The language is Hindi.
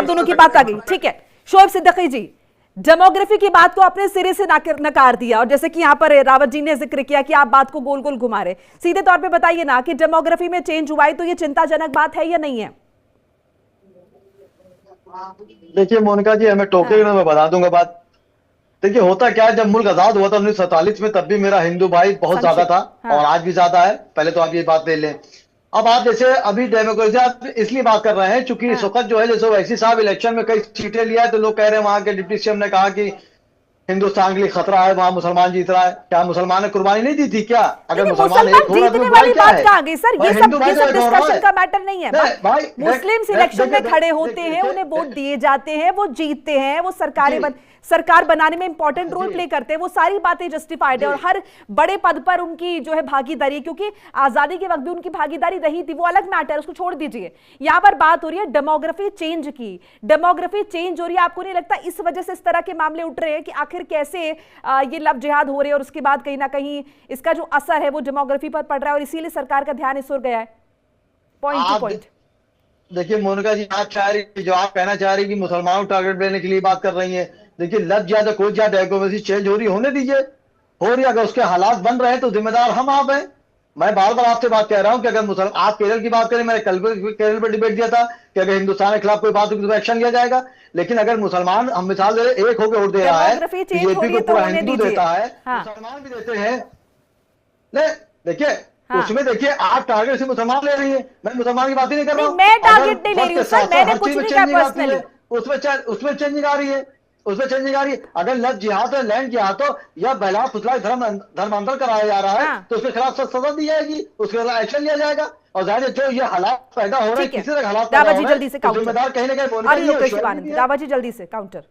आप दोनों की बात आ गई, ठीक है। शोएब सिद्दीकी जी, डेमोग्राफी की बात को आपने सिरे से नकार दिया, और जैसे कि यहाँ पर रावत जी ने जिक्र किया कि आप बात को गोल गोल घुमा रहे, सीधे तौर पे बताइए ना कि डेमोग्राफी में चेंज हुआ है तो ये चिंताजनक बात है या नहीं है? देखिए मोनिका जी, हमें टोके ना मैं बता दूंगा बात। देखिए होता क्या है, जब मुल्क आजाद हुआ था 1947 में, तब भी मेरा हिंदू भाई बहुत ज्यादा था और आज भी ज्यादा है। पहले तो आप ये बात ले लें। अब आप जैसे अभी डेमोक्रेसी आप इसलिए बात कर रहे हैं क्योंकि इस वक्त जो है, जैसे वैसी साहब इलेक्शन में कई सीटें लिया है, तो लोग कह रहे हैं वहां के डिप्टी सीएम ने कहा कि हिंदुस्तान के लिए खतरा है, वहां मुसलमान जीत रहा है। क्या मुसलमान ने कुर्बानी नहीं दी थी क्या? अगर मुसलमान एक हो रहा तो बुराई क्या है? कहाँ गई सर? ये सब डिस्कशन का मैटर नहीं है भाई। मुस्लिम इलेक्शन में खड़े होते हैं, उन्हें वोट दिए जाते हैं, वो जीतते हैं, वो सरकार बनाने में इंपॉर्टेंट रोल प्ले करते हैं, वो सारी बातें जस्टिफाइड है। और हर बड़े पद पर उनकी जो है भागीदारी, क्योंकि आजादी के वक्त भी उनकी भागीदारी रही थी, वो अलग मैटर, उसको छोड़ दीजिए। यहां पर बात हो रही है डेमोग्राफी चेंज की। डेमोग्राफी चेंज हो रही है, आपको नहीं लगता इस वजह से इस तरह के मामले उठ रहे हैं कि आखिर कैसे ये लव जिहाद हो रहे हैं, और उसके बाद कहीं ना कहीं इसका जो असर है वो डेमोग्राफी पर पड़ रहा है, और इसीलिए सरकार का ध्यान इस ओर गया है? Point two point. देखिए मोनिका जी, आप चाह रही, जो आप कहना चाह रही कि मुसलमानों को टारगेट देने के लिए बात कर रही है। देखिए लव जिहाद कोई ज्यादा डेमोक्रेसी चेंज हो रही, होने दीजिए, हो रही। अगर उसके हालात बन रहे हैं तो जिम्मेदार हम आप हैं। मैं बार बार आपसे बात कह रहा हूं कि अगर मुसलमान, आप केरल की बात करें, मैंने कल केरल पर डिबेट दिया था कि अगर हिंदुस्तान के खिलाफ कोई बात होगी तो एक्शन लिया जाएगा। लेकिन अगर मुसलमान, हम मिसाल दे रहे, एक होकर वोट दे रहा है, बीजेपी को पूरा हिंदू देता है, मुसलमान भी देते हैं। देखिए उसमें देखिए आप टारगेट से मुसलमान ले रही है, मैं मुसलमान की बात ही नहीं कर रहा हूं। मैं टारगेट नहीं ले रही हूं सर, मैंने कुछ नहीं कहा पर्सनली। उसमें चेंजिंग आ रही है, उसमें चेंजिंग आ रही है। अगर लव जिहाद है, लैंड जिहाद हो या बहला फुसला धर्मांतर कराया जा रहा है, तो उसके खिलाफ सख्त सजा दी जाएगी, उसके खिलाफ एक्शन लिया जाएगा। और जाहिर जो ये हालात पैदा हो रहे हैं, किसी तरह हालात पैदा हो रहे हैं, जिम्मेदार कहीं ना कहीं रावत जी जल्दी से काउंटर।